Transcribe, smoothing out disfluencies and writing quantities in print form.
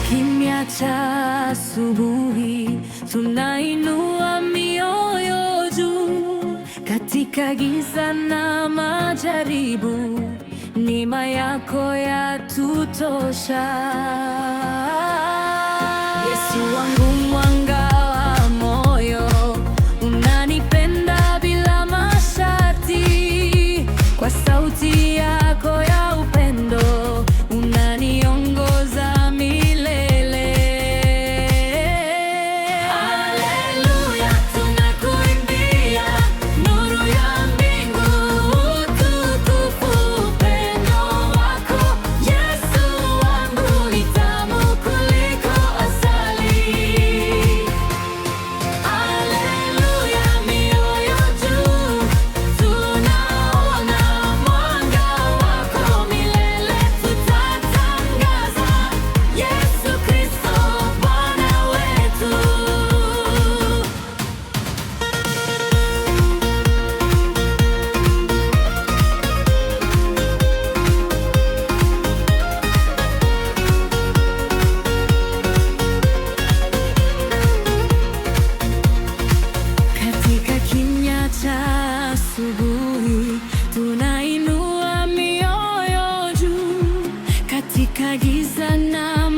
Kimya cha asubuhi, tunainua mioyo juu. Katika giza na majaribu, neema yako yatutosha. Yesu wangu, mwanga wa moyo, unanipenda bila masharti. Kwa sauti yako ya upendo unaniongoza milele. Haleluya, tunakuimbia nuru ya mbingu, utukufu upendo wako. Yesu wangu ni tamu kuliko asali. Haleluya, mioyo juu, tunaona mwanga wako milele. Tutatangaza Yesu Kristo Bwana wetu. Katika kimya cha asubuhi, tunainua mioyo juu. Katika giza na